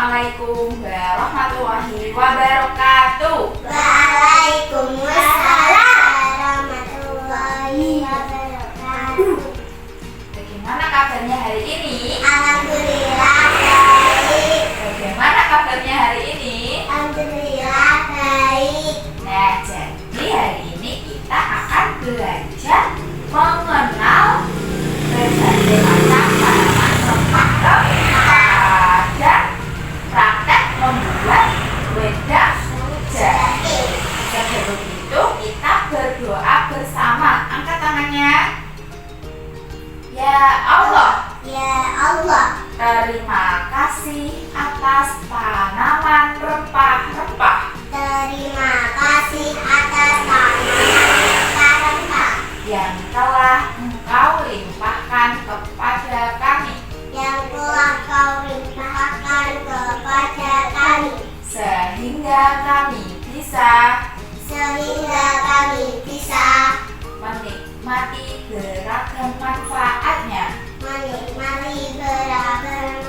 Assalamualaikum warahmatullahi wabarakatuh. Waalaikumsalam warahmatullahi wabarakatuh. Bagaimana kabarnya hari ini? Alhamdulillah baik. Bagaimana kabarnya hari ini? Alhamdulillah baik. Nah, jadi hari ini kita akan belajar mengenal berbagai macam tanaman rempah dan praktek membuat wedang jahe. Sebelum itu kita berdoa bersama. Angkat tangannya. Ya Allah, Ya Allah, terima kasih atas tanaman rempah-rempah terima kasih atas tanaman rempah-rempah yang telah Engkau limpahkan kepada kami, yang telah Kau limpahkan kepada kami, sehingga kami bisa menikmati beragam manfaatnya. menikmati beragam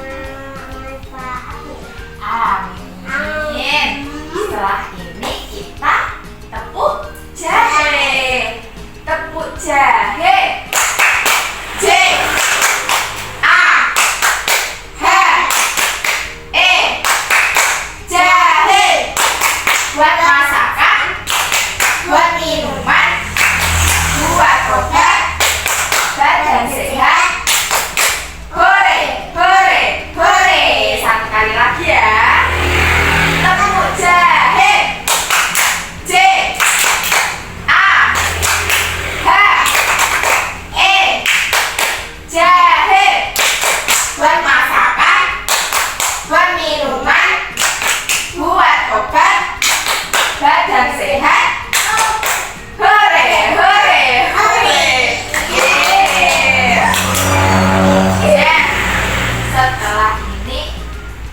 manfaatnya. Amin. Setelah ini kita tepuk jahe. Tepuk jahe. J A H E jahe. Buat masakan, buat minuman, buat obat, badan sehat. Hore, hore, hore. Satu kali lagi ya. Tepuk jahe. J A H E jahe. Buat masakan, buat minuman, buat obat, badan sehat. Hore, hore, hore. Yeah. Yeah. Setelah ini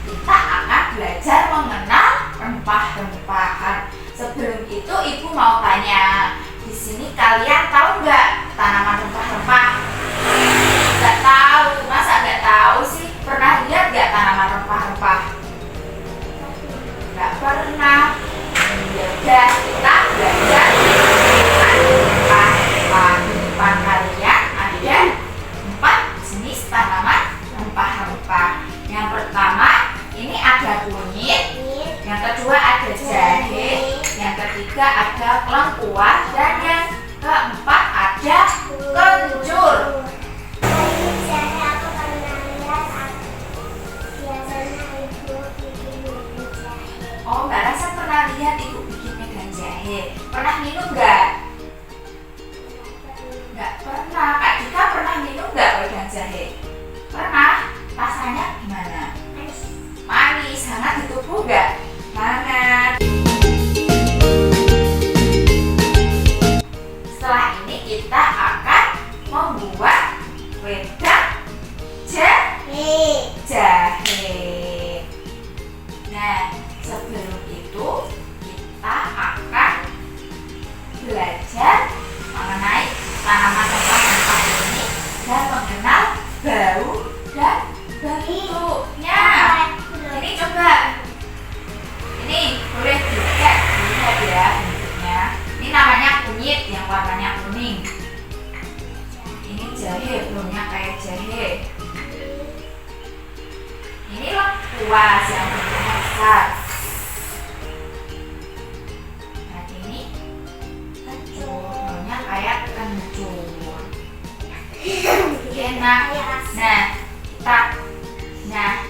kita akan belajar mengenal rempah-rempahan. Sebelum itu ibu mau tanya, di sini kalian tahu nggak tanaman rempah-rempah? Nggak tahu, masa nggak tahu sih? Pernah lihat nggak tanaman rempah-rempah? Nggak pernah. Ya udah, kita belajar rempah-rempah. Di depan kalian ada 4 jenis tanaman rempah-rempah. Yang pertama ini ada kunyit, yang kedua ada jahe, yang ketiga ada lengkuas, dan yang keempat ada kencur. Saya aku pernah lihat biasanya ibu bikin wedang jahe. Oh, Mbak Rasa pernah lihat ibu bikin wedang jahe. Pernah minum nggak? Nggak pernah. Kak Dika pernah minum nggak wedang jahe? Pernah. Rasanya gimana? Manis. Hangat di tubuh nggak? Hangat. Setelah ini kita akan membuat wedang jahe. Nah, sebelum itu kita akan belajar mengenai tanaman rempah-rempah ini dan mengenal bau dan bentuknya. Ini coba, ini boleh dilihat ya bentuknya. Ini namanya kunyit yang warnanya kuning. Ini jahe, belumnya kayak jahe. Ini lengkuas yang bentuknya besar. Nah, ini kencur, bentuknya kayak kencur. Enak. Nah,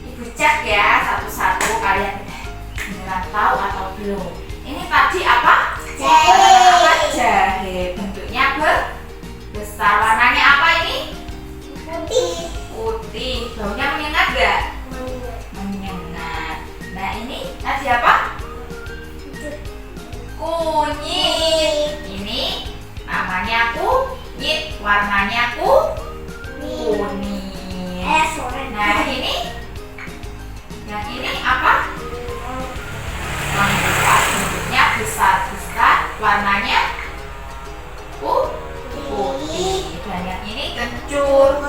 ibu cek ya satu-satu, kalian beneran tahu atau belum. Ini tadi apa? Jahe. Bentuknya besar. Warnanya apa ini? Putih. Baunya menyengat gak? Menyengat. Nah, ini tadi apa? Kunyit. Ini namanya kunyit. Warnanya kuning. Nah, yang ini apa? Lengkuas. Bentuknya besar-besar. Warnanya putih. Dan yang ini kencur.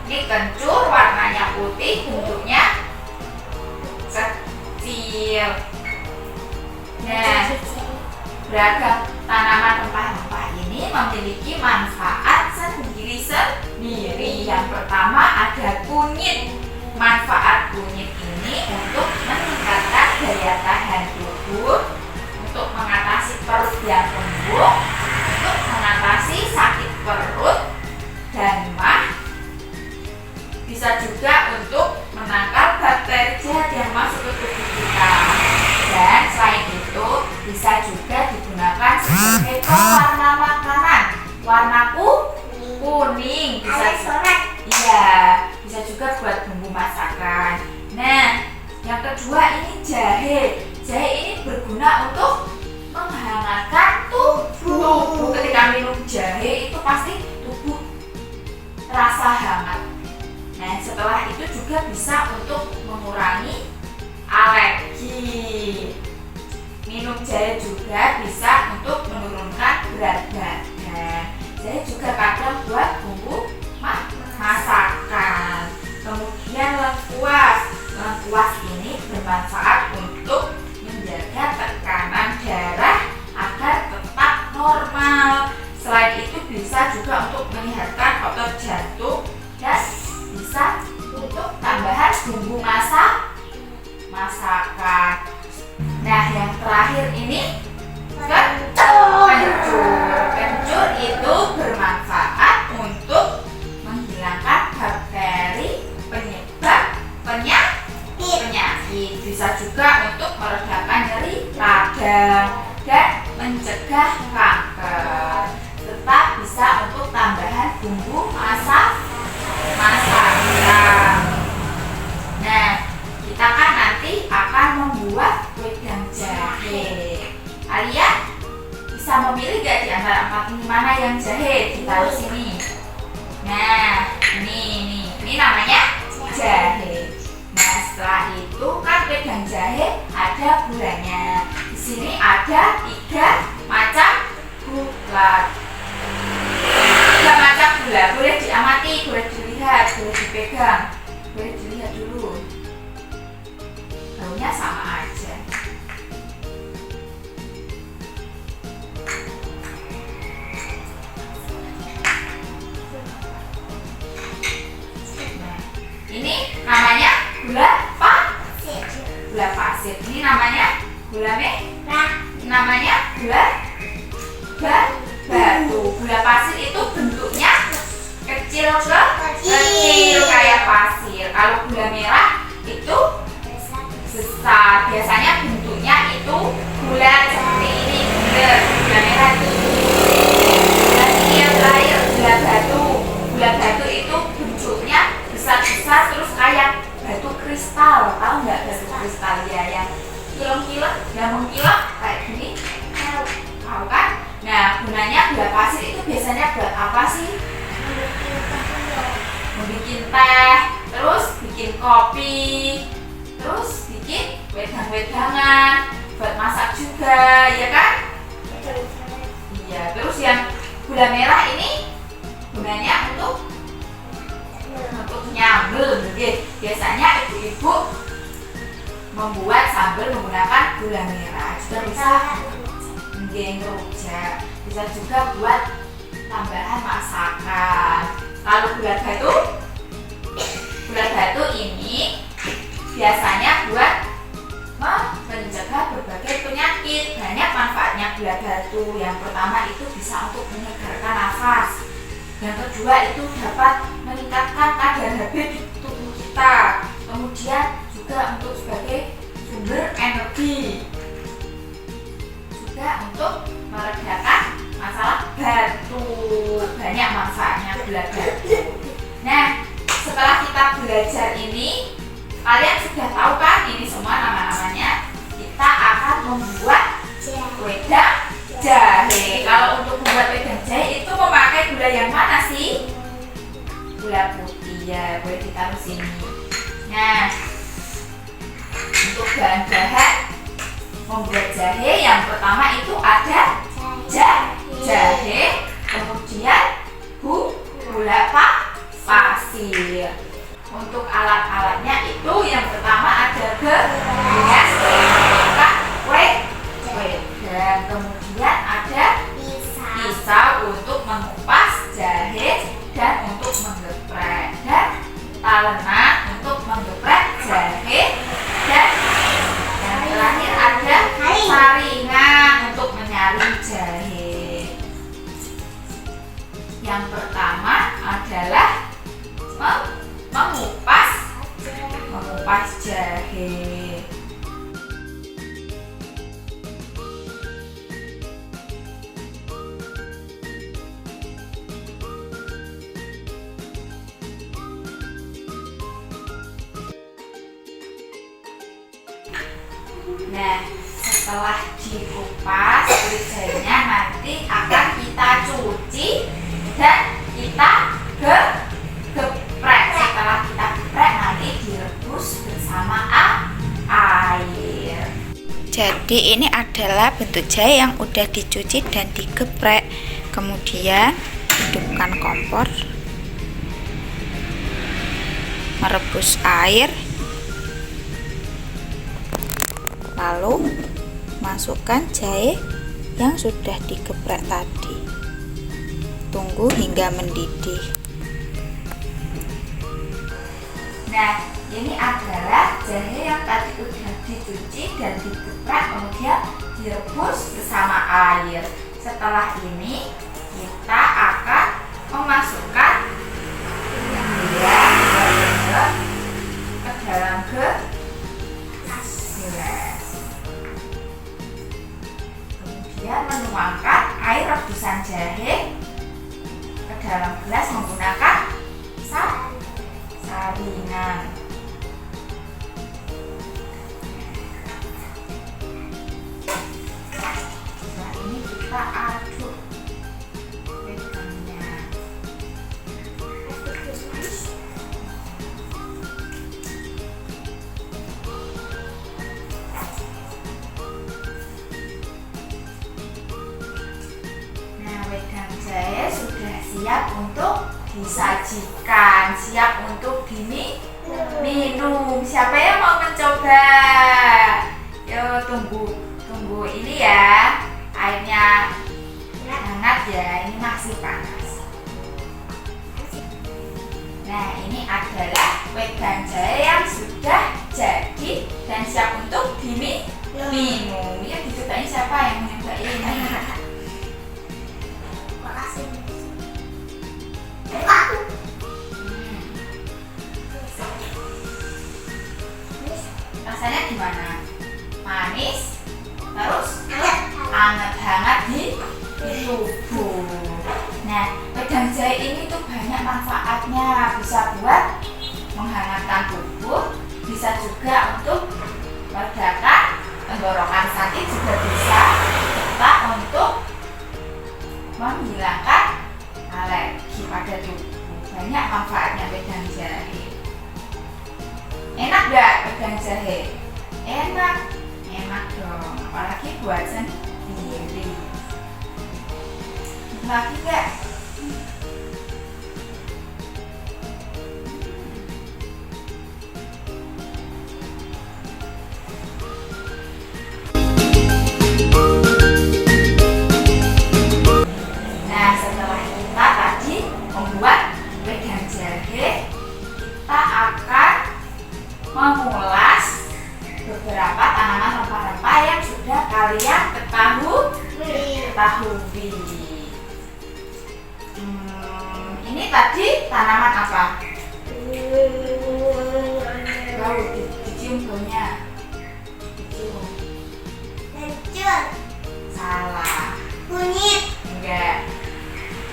Ini kencur, warnanya putih, bentuknya beragam. Tanaman rempah-rempah ini memiliki manfaat sendiri-sendiri. Yang pertama ada kunyit. Manfaat kunyit ini untuk meningkatkan daya tahan tubuh, untuk mengatasi perut yang kembung, untuk mengatasi sakit perut dan mah. Bisa juga untuk menangkal bakteri jahat yang masuk ke tubuh kita. Dan selain itu bisa juga digunakan sebagai pewarna makanan. Warnaku kuning. Bisa juga buat bumbu masakan. Nah, yang kedua ini jahe. Jahe ini berguna untuk menghangatkan tubuh. Ketika minum jahe itu pasti tubuh terasa hangat. Nah, setelah itu juga bisa untuk mengurangi alergi. Minum jahe juga bisa untuk menurunkan berat badan. Jahe juga kadang buat bumbu masakan. Kemudian lengkuas. Lengkuas ini bermanfaat untuk menjaga tekanan darah agar tetap normal. Selain itu bisa juga untuk menyehatkan otot jantung dan bisa untuk tambahan bumbu masakan. Nah, yang terakhir ini kencur itu bermanfaat untuk menghilangkan bakteri penyebab penyakit. Bisa juga untuk meredakan nyeri radang dan mencegah kanker. Tetap bisa untuk tambahan bumbu masakan. Nah, kita kan nanti akan membuat wedang jahe. Kalian bisa memilih gak di antara 4 ini mana yang jahe? Ditaruh sini. Nah, ini namanya jahe. Nah, setelah itu kan wedang jahe ada gulanya. Di sini ada 3 macam gula. 3 macam gula. Boleh diamati, boleh dilihat, boleh dipegang, boleh dilihat dulu. Baunya sama aja. Nah, ini namanya gula pasir. Gula pasir. Ini namanya gula merah. Namanya gula batu. Gula pasir itu bentuknya kecil kayak pasir. Kalau gula merah itu besar. Biasanya bentuknya itu bulat seperti ini. Gula merah itu. Dan ini yang terakhir gula batu. Gula batu itu bentuknya besar-besar terus kayak batu kristal. Tahu nggak batu kristal ya, yang kilang-kilang, yang mengkilang kayak gini? Tahu kan? Nah, gunanya gula pasir itu biasanya buat apa sih? Bikin teh, terus bikin kopi, terus bikin wedang-wedangan, buat masak juga, ya kan? Iya, terus yang gula merah ini gunanya untuk nyambel. Biasanya ibu-ibu membuat sambal menggunakan gula merah. Juga bisa rujak, bisa juga buat tambahan masakan. Kalau gula batu ini biasanya buat mencegah berbagai penyakit. Banyak manfaatnya gula batu. Yang pertama itu bisa untuk menyegarkan nafas. Yang kedua itu dapat meningkatkan kadar HB di tubuh kita. Kemudian juga untuk sebagai sumber energi. Juga untuk meredakan masalah batu. Banyak manfaatnya gula batu. Nah, setelah kita belajar ini, kalian sudah tahu kan ini semua nama-namanya? Kita akan membuat wedang jahe. Kalau untuk membuat wedang jahe itu memakai gula yang mana sih? Gula putih ya, boleh ditaruh sini. Nah, untuk bahan-bahan membuat jahe yang pertama itu ada jahe, kemudian gula pasir. Untuk alat-alatnya itu yang pertama ada gelas, wedang, kemudian mengupas jahe. Nah, setelah dikupas kulit jahenya nanti akan kita cuci dan kita geprek. Setelah kita geprek nanti direbus bersama air. Jadi ini adalah bentuk jahe yang udah dicuci dan digeprek. Kemudian hidupkan kompor, merebus air, lalu masukkan jahe yang sudah digeprek tadi. Tunggu hingga mendidih. Nah, ini adalah jahe yang tadi udah dicuci dan digeprek kemudian direbus bersama air. Setelah ini kita akan memasukkan dia ke dalam gelas. Kemudian menuangkan air rebusan jahe ke dalam gelas menggunakan saringan. Setelah ini kita aduk wedangnya. Nah, wedang jahe sudah siap untuk disajikan, siap untuk diminum. Siapa yang mau mencoba? Yo, tunggu ini ya. Airnya hangat ya, ini masih panas. Nah, ini adalah wedang jahe yang sudah jadi dan siap untuk diminum. Ya, dicobain siapa yang mau nyobain? Makasih. Rasanya gimana? Manis, terus hangat-hangat di tubuh. Nah, wedang jahe ini tuh banyak manfaatnya. Bisa buat menghangatkan tubuh, bisa juga untuk meredakan tenggorokan sakit, juga bisa serta untuk menghilangkan alergi pada tubuh. Banyak manfaatnya wedang jahe. Enak gak wedang jahe? Enak dong. Apalagi buat sendiri. Lagi gak? Nah, setelah kita tadi membuat wedang jahe, kita akan memulas beberapa tanaman rempah-rempah yang sudah kalian ketahui. Ini tadi tanaman apa? Bau, dicium baunya. Dicium. Hancur. Salah. Kunyit. Enggak.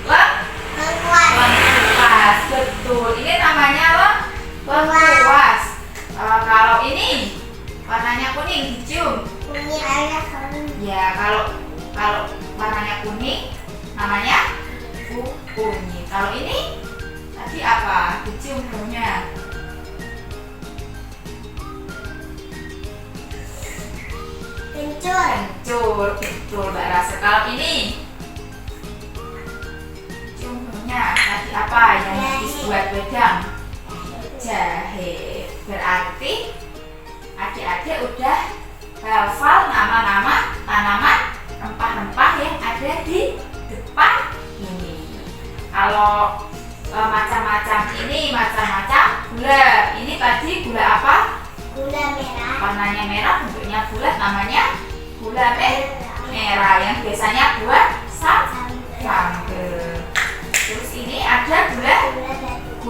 Lengkuas. Lengkuas, betul. Ini namanya lengkuas. Kalau ini warnanya kuning, dicium. Kunyit airnya kering. Ya, kalau warnanya kuning namanya kunyit. Kalau ini tadi apa? Dicium baunya. Kencur. Kencur, betul Mbak Rasa. Kalau ini cium baunya tadi apa yang habis buat wedang? Jahe. Berarti adik-adik udah hafal nama-nama tanaman rempah-rempah yang ada di depan ini. Kalau macam-macam ini macam-macam gula. Ini tadi gula apa? Gula merah. Warnanya merah, bentuknya bulat, namanya gula merah yang biasanya buat sambal. Terus ini ada gula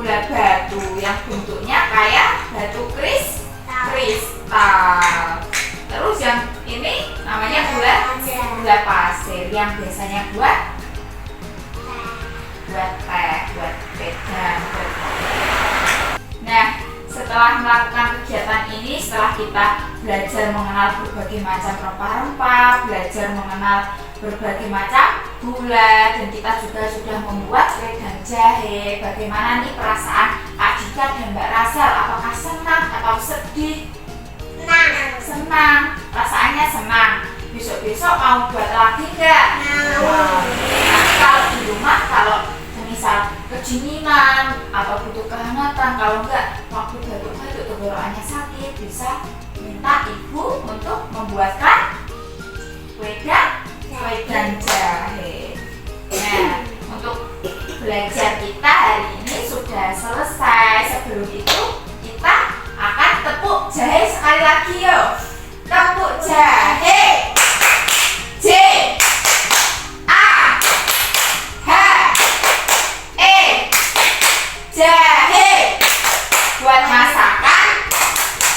gula batu yang bentuknya kayak batu kristal. Terus yang ini namanya gula pasir yang biasanya buat teh, buat wedang, buat kopi. Nah, setelah melakukan kegiatan ini, setelah kita belajar mengenal berbagai macam rempah-rempah, belajar mengenal berbagai macam gula, dan kita juga sudah membuat wedang jahe. Bagaimana nih perasaan Kak Dika dan Mbak Rasel? Apakah senang atau sedih? Senang, perasaannya senang. Besok-besok mau buat lagi nggak? Wow. Nah, kalau di rumah, kalau misal kedinginan atau butuh kehangatan, kalau enggak waktu batuk-batuk tenggorokannya sakit, bisa minta ibu untuk membuatkan wedang jahe. Nah, untuk belajar kita hari ini sudah selesai. Sebelum itu kita akan tepuk jahe sekali lagi yuk. Tepuk jahe. J A H E jahe, buat masakan,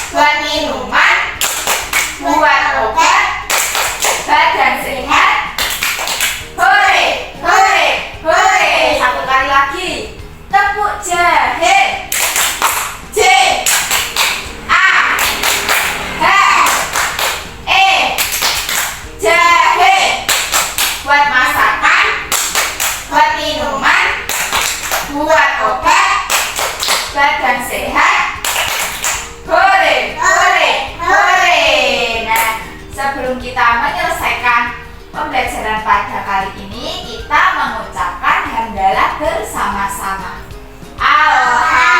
buat minuman, buat obat, badan sehat. Hore, hore, hore. Satu kali lagi. Tepuk jahe. J A H E jahe, buat masakan, buat minuman, buat obat, badan sehat. Hore, hore, hore. Nah, sebelum kita menyelesaikan pembelajaran pada kali ini, kita mengucapkan hamdalah bersama-sama. Alhamdulillah.